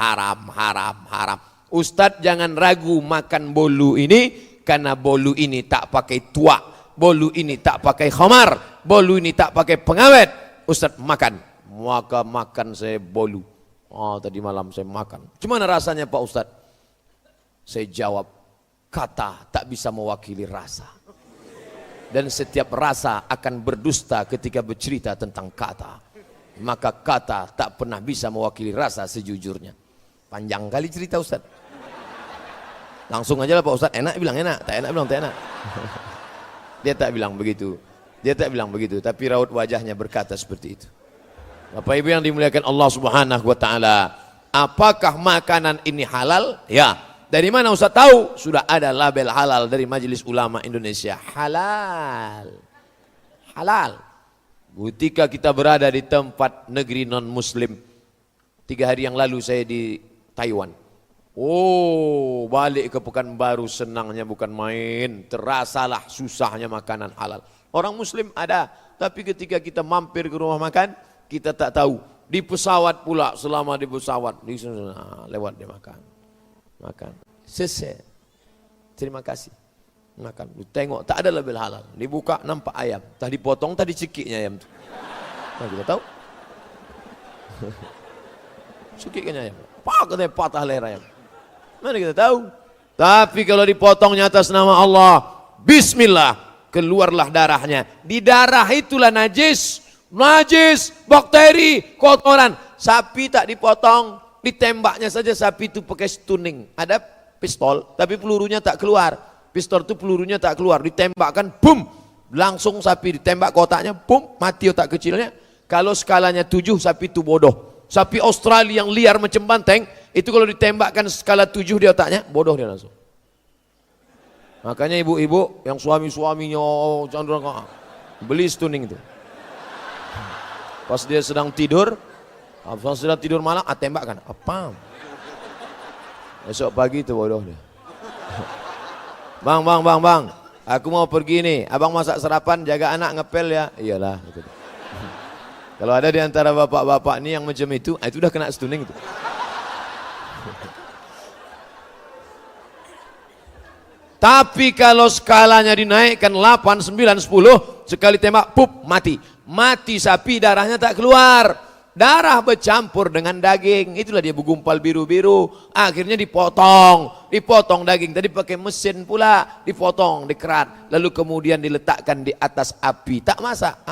Ustadz jangan ragu makan bolu ini, karena bolu ini tak pakai tuak, bolu ini tak pakai khamar, bolu ini tak pakai pengawet. Ustadz makan. Maka makan saya bolu. Tadi malam saya makan. Gimana rasanya Pak Ustadz? Saya jawab, kata tak bisa mewakili rasa. Dan setiap rasa akan berdusta ketika bercerita tentang kata. Maka kata tak pernah bisa mewakili rasa sejujurnya. Panjang kali cerita Ustadz. Langsung aja lah Pak Ustadz, enak bilang enak, tak enak bilang tak enak. Dia tak bilang begitu. Tapi raut wajahnya berkata seperti itu. Bapak Ibu yang dimuliakan Allah Subhanahu wa taala, apakah makanan ini halal? Ya. Dari mana Ustaz tahu? Sudah ada label halal dari Majelis Ulama Indonesia. Halal. Ketika kita berada di tempat negeri non muslim, 3 hari yang lalu saya di Taiwan. Balik ke Pekanbaru senangnya bukan main. Terasalah susahnya makanan halal. Orang muslim ada, tapi ketika kita mampir ke rumah makan, kita tak tahu. Di pesawat pula, selama di pesawat, lewat dia makan. Selesai. Terima kasih. Makan. Lu tengok tak ada label halal. Dibuka nampak ayam. Tadi potong, tadi cekiknya ayam tu. Nah, kita tahu. Cekiknya ayam. Pak katanya patah leher ayam. Mana kita tahu? Tapi kalau dipotongnya atas nama Allah, bismillah, keluarlah darahnya. Di darah itulah najis, bakteri, kotoran. Sapi tak dipotong, ditembaknya saja sapi itu pakai stunning. Ada pistol, tapi pelurunya tak keluar. Pistol itu pelurunya tak keluar, ditembakkan, boom, langsung sapi ditembak kotaknya, boom, mati otak kecilnya. Kalau skalanya 7, sapi itu bodoh. Sapi Australia yang liar macam banteng, itu kalau ditembakkan skala 7 di otaknya, bodoh dia langsung. Makanya ibu-ibu yang suami-suaminya beli stunning itu. Pas dia sedang tidur malam, tembakkan. Apa? Esok pagi itu bodoh dia. Bang, aku mau pergi nih. Abang masak sarapan, jaga anak ngepel ya. Iyalah. Gitu. Kalau ada di antara bapak-bapak ini yang macam itu udah kena stunning itu. Tapi kalau skalanya dinaikkan 8, 9, 10, sekali tembak, pup, mati. Mati sapi, darahnya tak keluar. Darah bercampur dengan daging, itulah dia bergumpal biru-biru. Akhirnya dipotong daging. Tadi pakai mesin pula, dipotong, dikerat. Lalu kemudian diletakkan di atas api. Tak masak.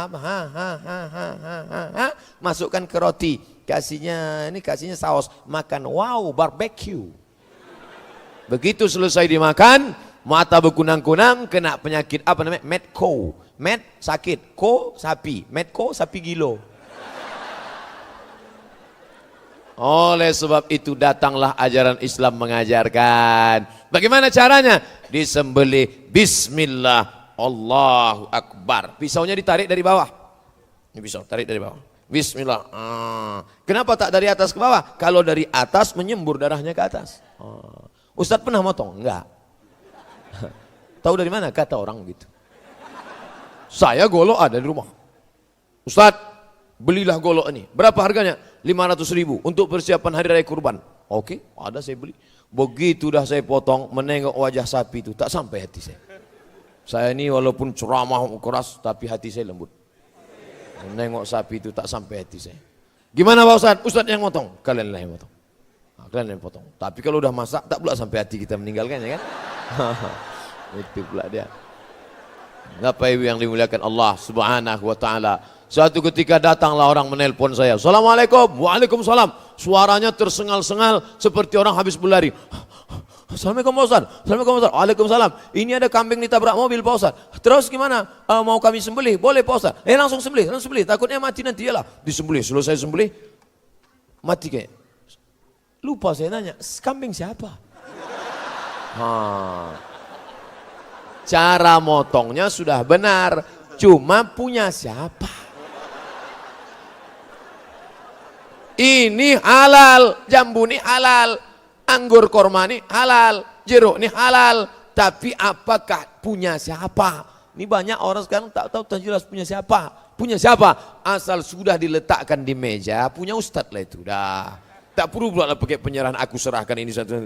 Masukkan ke roti. Kasihnya saus. Makan, wow, barbecue. Begitu selesai dimakan, mata berkunang-kunang, kena penyakit apa namanya? Medco. Med sakit, ko sapi. Medco sapi gilo. Oleh sebab itu datanglah ajaran Islam mengajarkan. Bagaimana caranya? Disembelih bismillah, Allahu Akbar. Pisaunya ditarik dari bawah. Ini pisau, tarik dari bawah. Bismillah. Kenapa tak dari atas ke bawah? Kalau dari atas menyembur darahnya ke atas. Ustadz pernah motong? Enggak. Tahu dari mana? Kata orang gitu. Saya golok ada di rumah. Ustadz, belilah golok ini. Berapa harganya? 500.000 untuk persiapan hari raya kurban. Oke, ada saya beli. Begitu dah saya potong, menengok wajah sapi itu, tak sampai hati saya. Saya ini walaupun ceramah keras, tapi hati saya lembut. Menengok sapi itu tak sampai hati saya. Gimana Pak Ustadz? Ustadz yang potong, kalian lah yang potong. Kalian yang potong. Tapi kalau udah masak, tak pula sampai hati kita meninggalkan, ya kan? Itu pula dia. Bapak Ibu yang dimuliakan Allah Subhanahu wa taala. Suatu ketika datanglah orang menelpon saya. Assalamualaikum. Waalaikumsalam. Suaranya tersengal-sengal seperti orang habis berlari. Assalamualaikum Pak Ustaz. Assalamualaikum Pak Ustaz. Waalaikumsalam. Ini ada kambing ditabrak mobil Pak Ustaz. Terus gimana? Mau kami sembelih? Boleh Pak Ustaz. Langsung sembelih. Takutnya mati nanti. Yalah. Disembelih. Selesai sembelih, mati kayak. Lupa saya nanya, kambing siapa? Cara motongnya sudah benar. Cuma punya siapa? Ini halal, jambu ini halal, anggur korma ini halal, jeruk ini halal. Tapi apakah punya siapa? Ini banyak orang sekarang tak tahu jelas punya siapa. Punya siapa? Asal sudah diletakkan di meja, punya ustadz lah itu dah. Tak perlu pula pakai penyerahan aku serahkan ini satu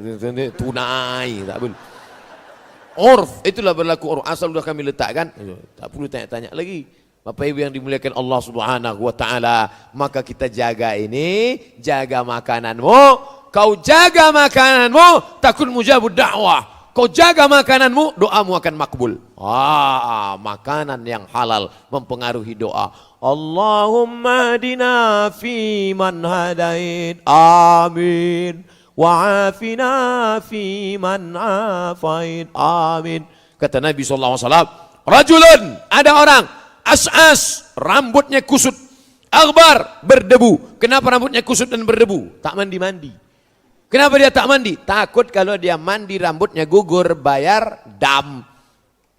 tunai, tak perlu. Urf, itulah berlaku urf. Asal sudah kami letakkan, tak perlu tanya-tanya lagi. Bapak Ibu yang dimuliakan Allah Subhanahu wa taala, maka kita jaga ini, jaga makananmu. Kau jaga makananmu, takun mujabud da'wah. Kau jaga makananmu, doamu akan makbul. Makanan yang halal mempengaruhi doa. Allahumma hadina fi man hadait. Amin. Wa'afina fi man afait. Amin. Kata Nabi SAW, rajulun, ada orang, as'as, rambutnya kusut, aghbar, berdebu. Kenapa rambutnya kusut dan berdebu? Tak mandi-mandi. Kenapa dia tak mandi? Takut kalau dia mandi rambutnya gugur, bayar dam.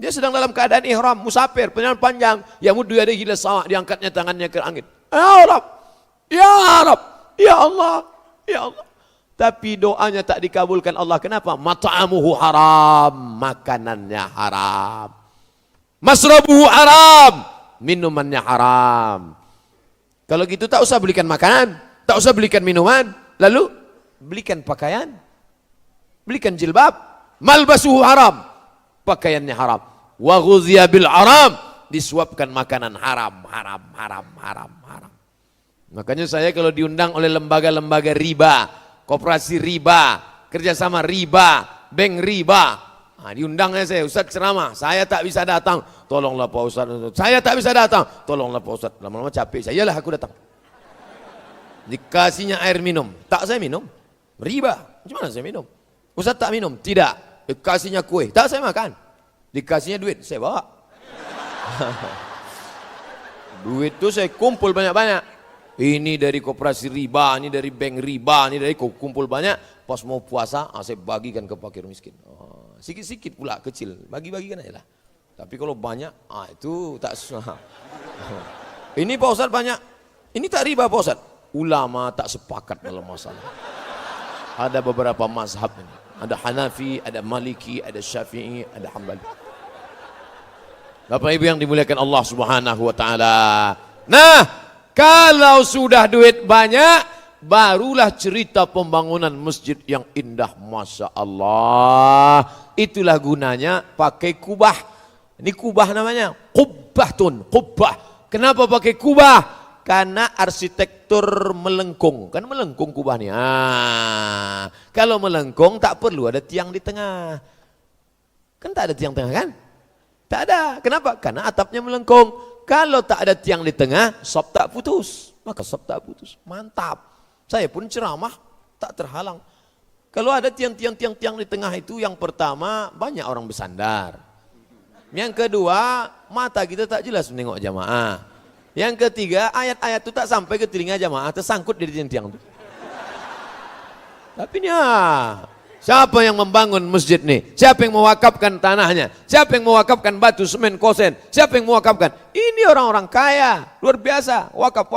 Dia sedang dalam keadaan ihram, musafir, perjalanan panjang. Ya muddu yadayhi ila sama', diangkatnya tangannya ke langit. Ya Rabb, ya Rabb, ya Allah, ya Allah. Tapi doanya tak dikabulkan Allah. Kenapa? Mat'amuhu haram, makanannya haram. Masrabuhu haram, minumannya haram. Kalau gitu tak usah belikan makanan, tak usah belikan minuman, lalu belikan pakaian, belikan jilbab. Malbasuhu haram, pakaiannya haram. Wa ghuziya bil haram, disuapkan makanan haram. Makanya saya kalau diundang oleh lembaga-lembaga riba, koperasi riba, kerjasama riba, bank riba, diundangnya saya, Ustaz ceramah, saya tak bisa datang, tolonglah Pak Ustaz, saya tak bisa datang, tolonglah Pak Ustaz. Lama-lama capek saya, yalah aku datang. Dikasihnya air minum, tak saya minum, riba, gimana saya minum? Ustaz tak minum, tidak. Dikasihnya kue, tak saya makan. Dikasihnya duit, saya bawa. Duit itu saya kumpul banyak-banyak. Ini dari koperasi riba, ini dari bank riba, ini dari kumpul banyak. Pas mau puasa, saya bagikan ke fakir miskin. Sikit-sikit pula kecil, bagi-bagikan aja lah. Tapi kalau banyak, itu tak susah. Ini Pak Ustaz banyak, ini tak riba Pak Ustaz. Ulama tak sepakat dalam masalah. Ada beberapa mazhab ini. Ada Hanafi, ada Maliki, ada Syafi'i, ada Hambali. Bapak Ibu yang dimuliakan Allah Subhanahu wa taala. Nah, kalau sudah duit banyak, barulah cerita pembangunan masjid yang indah, Masya Allah. Itulah gunanya pakai kubah. Ini kubah namanya, kubbahtun, kubah. Kenapa pakai kubah? Karena arsitektur melengkung. Kan melengkung kubah nih. Kalau melengkung tak perlu ada tiang di tengah. Kan tak ada tiang tengah kan? Tak ada. Kenapa? Karena atapnya melengkung. Kalau tak ada tiang di tengah, sop tak putus. Maka sop tak putus. Mantap. Saya pun ceramah tak terhalang. Kalau ada tiang-tiang di tengah itu, yang pertama banyak orang bersandar. Yang kedua, mata kita tak jelas menengok jamaah. Yang ketiga, ayat-ayat itu tak sampai ke telinga jamaah, tersangkut di tiang-tiang itu. Tapi siapa yang membangun masjid nih? Siapa yang mewakafkan tanahnya? Siapa yang mewakafkan batu, semen, kosen? Siapa yang mewakafkan? Ini orang-orang kaya, luar biasa, wakaf.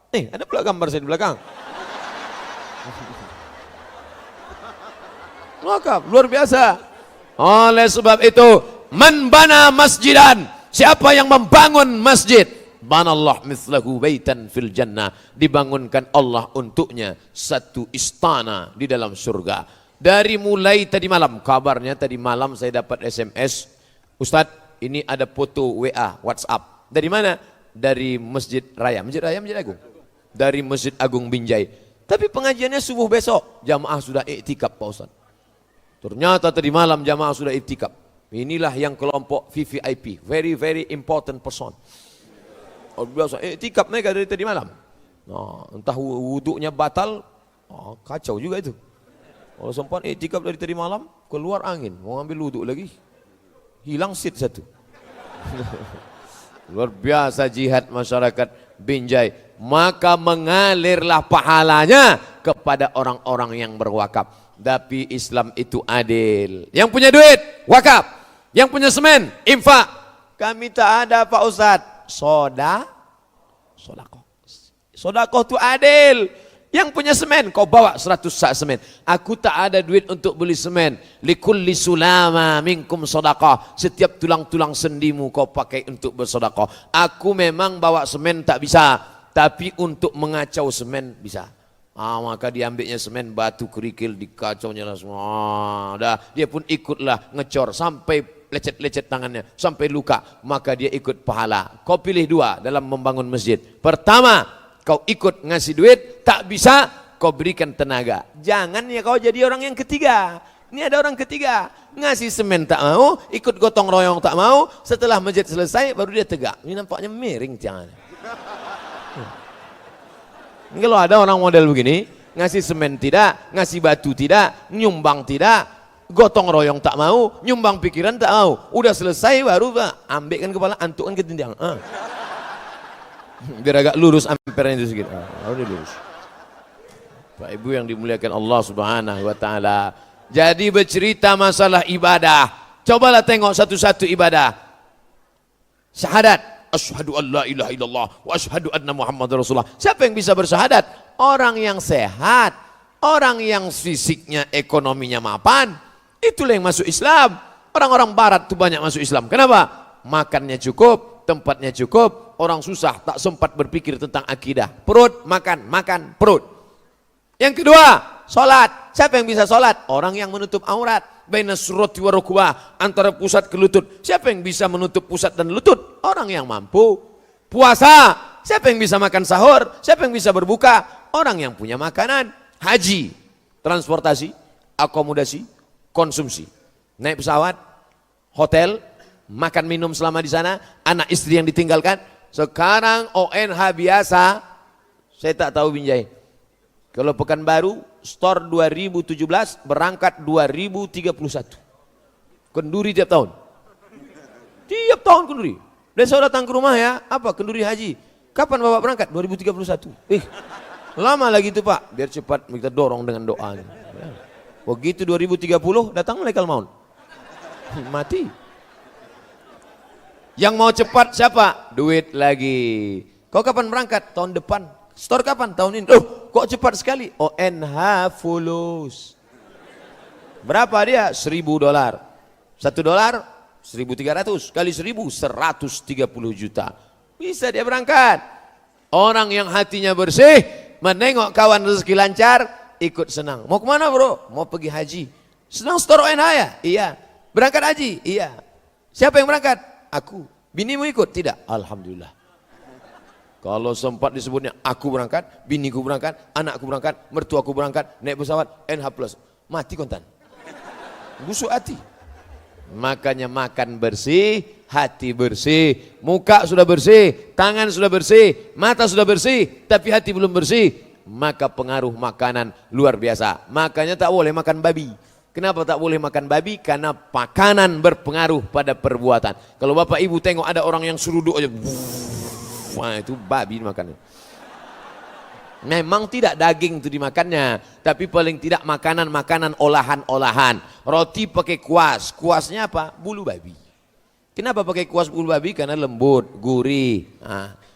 Ada pula gambar saya di belakang. Wakaf, luar biasa. Oleh sebab itu, man bana masjidan, siapa yang membangun masjid, banallah mithlahu baitan fil jannah, dibangunkan Allah untuknya satu istana di dalam surga. Dari mulai tadi malam, kabarnya tadi malam saya dapat SMS, Ustadz ini ada foto WA, WhatsApp. Dari mana? Dari Masjid Raya, Masjid Agung. Dari Masjid Agung Binjai. Tapi pengajiannya subuh besok, jamaah sudah iktikaf Pak Ustadz. Ternyata tadi malam jamaah sudah iktikaf. Inilah yang kelompok VVIP, very very important person. Biasa iktikaf mereka dari tadi malam. Entah wuduknya batal, kacau juga itu. Kalau sempat iktikaf dari tadi malam, keluar angin, mau ambil wuduk lagi, hilang seat satu. Luar biasa jihad masyarakat Binjai. Maka mengalirlah pahalanya kepada orang-orang yang berwakaf. Tapi Islam itu adil. Yang punya duit, wakaf. Yang punya semen, infak. Kami tak ada Pak Ustadz. Sodakoh. Sodakoh itu adil. Yang punya semen, kau bawa 100 sak semen. Aku tak ada duit untuk beli semen. Likulli sulama minkum sodakoh. Setiap tulang-tulang sendimu kau pakai untuk bersodakoh. Aku memang bawa semen tak bisa. Tapi untuk mengacau semen bisa. Maka diambilnya semen, batu, kerikil, dikacaunya lah semua. Dia pun ikutlah ngecor sampai lecet-lecet tangannya, sampai luka. Maka dia ikut pahala. Kau pilih dua dalam membangun masjid. Pertama, kau ikut ngasih duit, tak bisa, kau berikan tenaga. Jangan ya kau jadi orang yang ketiga. Ini ada orang ketiga, ngasih semen tak mau, ikut gotong royong tak mau, setelah masjid selesai baru dia tegak. Ini nampaknya miring jangan. Kalau ada orang model begini, ngasih semen tidak, ngasih batu tidak, nyumbang tidak, gotong royong tak mau, nyumbang pikiran tak mau. Udah selesai baru ambilkan kepala, antukkan ke tindiang. Biar agak lurus ampernya itu sedikit. Harus lurus. Pak Ibu yang dimuliakan Allah Subhanahu wa taala. Jadi bercerita masalah ibadah. Cobalah tengok satu-satu ibadah. Syahadat, asyhadu an la ilaha illallah wa asyhadu anna Muhammadar Rasulullah. Siapa yang bisa bersyahadat? Orang yang sehat, orang yang fisiknya, ekonominya mapan. Itulah yang masuk Islam. Orang-orang barat itu banyak masuk Islam. Kenapa? Makannya cukup, tempatnya cukup. Orang susah tak sempat berpikir tentang akidah. Perut, makan, perut. Yang kedua, sholat. Siapa yang bisa sholat? Orang yang menutup aurat. baina surati wa rukbah, antara pusat ke lutut. Siapa yang bisa menutup pusat dan lutut? Orang yang mampu. Puasa, siapa yang bisa makan sahur? Siapa yang bisa berbuka? Orang yang punya makanan. Haji, transportasi, akomodasi, konsumsi. Naik pesawat, hotel, makan minum selama di sana, anak istri yang ditinggalkan. Sekarang ONH biasa, saya tak tahu Binjai. Kalau Pekanbaru, store 2017, berangkat 2031. Kenduri tiap tahun. Tiap tahun kenduri. Dan saya datang ke rumah ya, apa kenduri haji. Kapan Bapak berangkat? 2031. Lama lagi itu Pak, biar cepat kita dorong dengan doanya. Begitu 2030 datang malaikat maut. Mati. Yang mau cepat siapa? Duit lagi. Kau kapan berangkat? Tahun depan. Store kapan? Tahun ini. Kok cepat sekali? ONH fulus. Berapa dia? $1.000. $1 1.300 kali 1.000 130 juta. Bisa dia berangkat. Orang yang hatinya bersih, menengok kawan rezeki lancar, ikut senang. Mau kemana bro? Mau pergi haji. Senang store ONH ya? Iya. Berangkat haji? Iya. Siapa yang berangkat? Aku. Binimu ikut? Tidak. Alhamdulillah. Kalau sempat disebutnya aku berangkat, biniku berangkat, anakku berangkat, mertuaku berangkat, naik pesawat, NH+. Mati kontan. Busuk hati. Makanya makan bersih, hati bersih, muka sudah bersih, tangan sudah bersih, mata sudah bersih, tapi hati belum bersih, maka pengaruh makanan luar biasa. Makanya tak boleh makan babi. Kenapa tak boleh makan babi? Karena makanan berpengaruh pada perbuatan. Kalau bapak ibu tengok ada orang yang seruduk aja, wah itu babi makannya. Memang tidak daging itu dimakannya, tapi paling tidak makanan-makanan olahan-olahan. Roti pakai kuas, kuasnya apa? Bulu babi. Kenapa pakai kuas bulu babi? Karena lembut, gurih.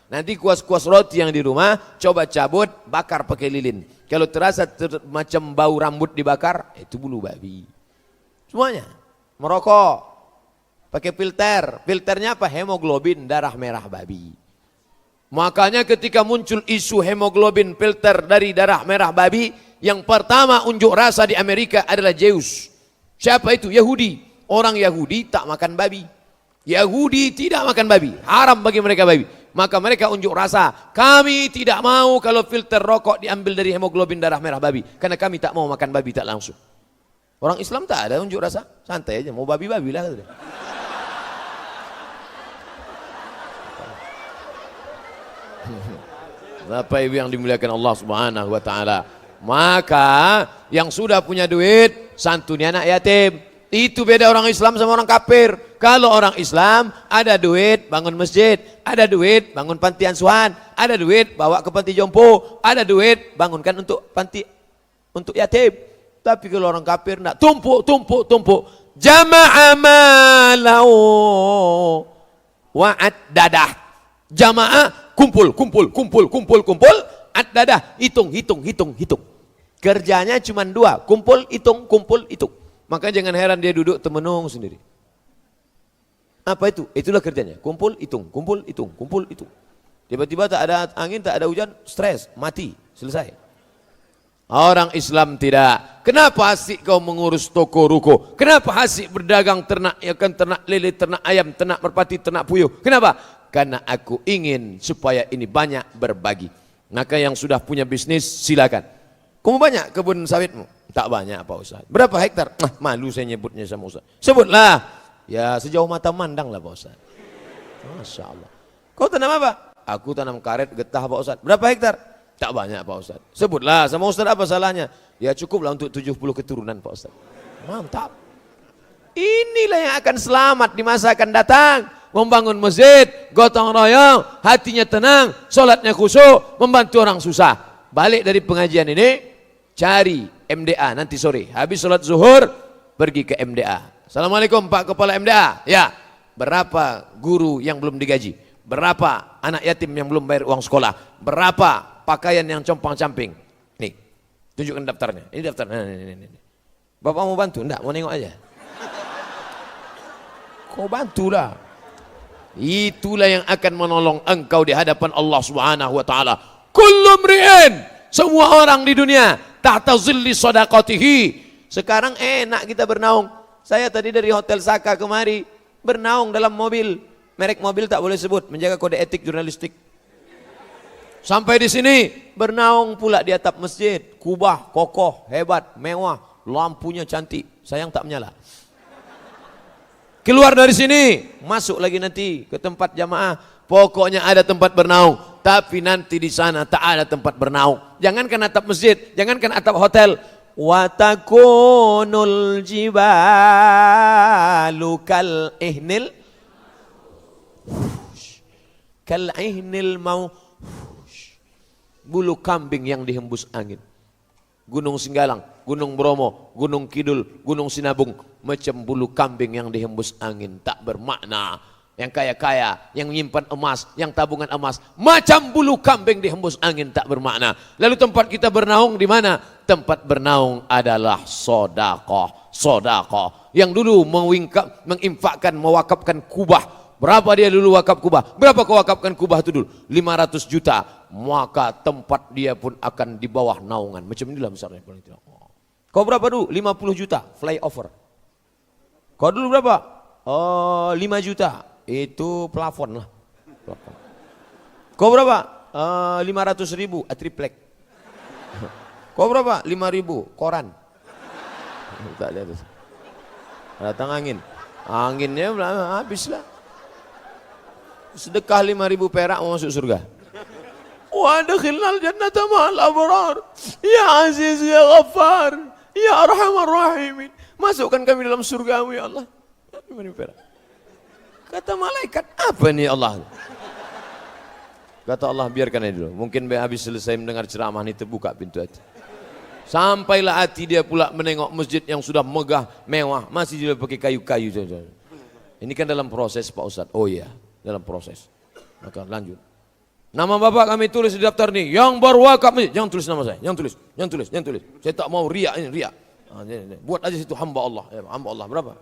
Nanti kuas-kuas roti yang di rumah, coba cabut, bakar pakai lilin. Kalau terasa macam bau rambut dibakar, itu bulu babi. Semuanya. Merokok, pakai filter. Filternya apa? Hemoglobin darah merah babi. Makanya ketika muncul isu hemoglobin filter dari darah merah babi, yang pertama unjuk rasa di Amerika adalah Zeus. Siapa itu? Yahudi. Orang Yahudi tak makan babi. Yahudi tidak makan babi. Haram bagi mereka babi. Maka mereka unjuk rasa. Kami tidak mau kalau filter rokok diambil dari hemoglobin darah merah babi. Karena kami tak mau makan babi tak langsung. Orang Islam tak ada unjuk rasa. Santai aja. Mau babi-babi lah. Bapak Ibu yang dimuliakan Allah Subhanahu wa taala. Maka yang sudah punya duit santuni anak yatim. Itu beda orang Islam sama orang kafir. Kalau orang Islam ada duit bangun masjid, ada duit bangun panti asuhan, ada duit bawa ke panti jompo, ada duit bangunkan untuk panti untuk yatim. Tapi kalau orang kafir nak tumpuk. Jama'a malahu wa'ad dadah. Jamaah kumpul, ad-dadah, hitung. Kerjanya cuma dua, kumpul, hitung. Maka jangan heran dia duduk temenung sendiri. Apa itu? Itulah kerjanya, kumpul, hitung. Tiba-tiba tak ada angin, tak ada hujan, stres, mati, selesai. Orang Islam tidak. Kenapa asik kau mengurus toko ruko? Kenapa asik berdagang ternak, ternak lele, ternak ayam, ternak merpati, ternak puyuh? Kenapa? Karena aku ingin supaya ini banyak berbagi. Maka yang sudah punya bisnis silakan. Kamu banyak kebun sawitmu? Tak banyak Pak Ustaz. Berapa hektar? Malu saya nyebutnya sama Ustaz. Sebutlah. Ya sejauh mata mandang lah Pak Ustaz. Masya Allah. Kau tanam apa? Aku tanam karet getah Pak Ustaz. Berapa hektar? Tak banyak Pak Ustaz. Sebutlah sama Ustaz apa salahnya? Ya cukuplah untuk 70 keturunan Pak Ustaz. Mantap. Inilah yang akan selamat di masa akan datang. Membangun masjid, gotong royong, hatinya tenang, sholatnya khusyuk, membantu orang susah. Balik dari pengajian ini, cari MDA nanti sore. Habis sholat zuhur, pergi ke MDA. Assalamualaikum Pak Kepala MDA. Ya, berapa guru yang belum digaji? Berapa anak yatim yang belum bayar uang sekolah? Berapa pakaian yang compang-camping? Nih, tunjukkan daftarnya. Ini daftarnya. Ini. Bapak mau bantu? Enggak, mau nengok aja. Kau bantulah. Itulah yang akan menolong engkau di hadapan Allah Subhanahu wa taala. Kullu mri'in, semua orang di dunia tahta zilli shadaqatihi. Sekarang enak kita bernaung. Saya tadi dari Hotel Saka kemari, bernaung dalam mobil. Merek mobil tak boleh sebut, menjaga kode etik jurnalistik. Sampai di sini, bernaung pula di atap masjid. Kubah, kokoh, hebat, mewah, lampunya cantik. Sayang tak menyala. Keluar dari sini, masuk lagi nanti ke tempat jamaah. Pokoknya ada tempat bernaung. Tapi nanti di sana tak ada tempat bernaung. Jangankan atap masjid, jangankan atap hotel. Watakunul jibalu kal ihnil mau bulu kambing yang dihembus angin. Gunung Singgalang, Gunung Bromo, Gunung Kidul, Gunung Sinabung, macam bulu kambing yang dihembus angin, tak bermakna. Yang kaya-kaya, yang menyimpan emas, yang tabungan emas, macam bulu kambing dihembus angin, tak bermakna. Lalu tempat kita bernaung di mana? Tempat bernaung adalah sedekah. Sedekah yang dulu menginfakkan, mewakafkan kubah. Berapa dia dulu wakaf kubah? Berapa kau wakafkan kubah itu dulu? 500 juta. Maka tempat dia pun akan di bawah naungan. Macam inilah besarnya. Kau berapa dulu? 50 juta flyover. Kau dulu berapa? 5 juta. Itu plafon lah. Plafon. Kau berapa? 500 ribu triplek. Kau berapa? 5 ribu koran. Tak ada. Datang angin. Anginnya habislah. Sedekah 5 ribu perak mau masuk surga. Wa adkhilnal jannata ma'al abrar. Ya Aziz ya Ghaffar. Ya Arhamar Rahimin. Masukkan kami dalam surgamu ya Allah. 5 ribu perak. Kata malaikat, apa nih Allah? Kata Allah, biarkan aja dulu. Mungkin habis selesai mendengar ceramah ini terbuka pintu hati. Sampailah hati dia pula menengok masjid yang sudah megah, mewah, masih juga pakai kayu-kayu. Ini kan dalam proses Pak Ustadz. Oh iya, dalam proses. Maka lanjut. Nama bapak kami tulis di daftar nih. Yang berwakaf masjid. Jangan tulis nama saya. Jangan tulis. Saya tak mau riak ini, riak. Buat aja situ hamba Allah. Hamba Allah berapa?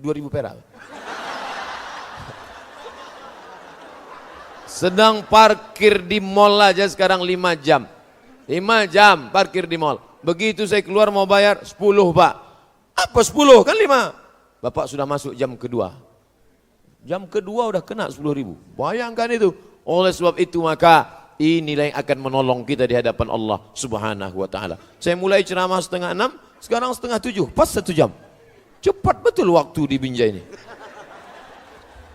2.000 perak. Sedang parkir di mall aja sekarang 5 jam. 5 jam parkir di mall. Begitu saya keluar mau bayar 10 pak. Apa 10? Kan 5. Bapak sudah masuk jam kedua. Jam kedua udah kena 10.000. Bayangkan itu. Oleh sebab itu maka inilah yang akan menolong kita di hadapan Allah Subhanahu wa taala. Saya mulai ceramah 5:30, sekarang 6:30, pas 1 jam. Cepat betul waktu di Binjai ini.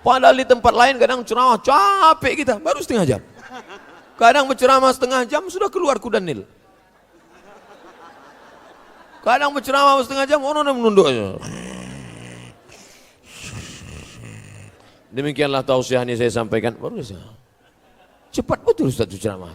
Padahal di tempat lain kadang ceramah capek kita, baru 1/2 jam. Kadang berceramah 1/2 jam sudah keluar kuda Nil. Kadang berceramah 1/2 jam orang udah menunduk aja. Demikianlah tausiah ini saya sampaikan. Baru saja. Cepat betul Ustaz ceramah.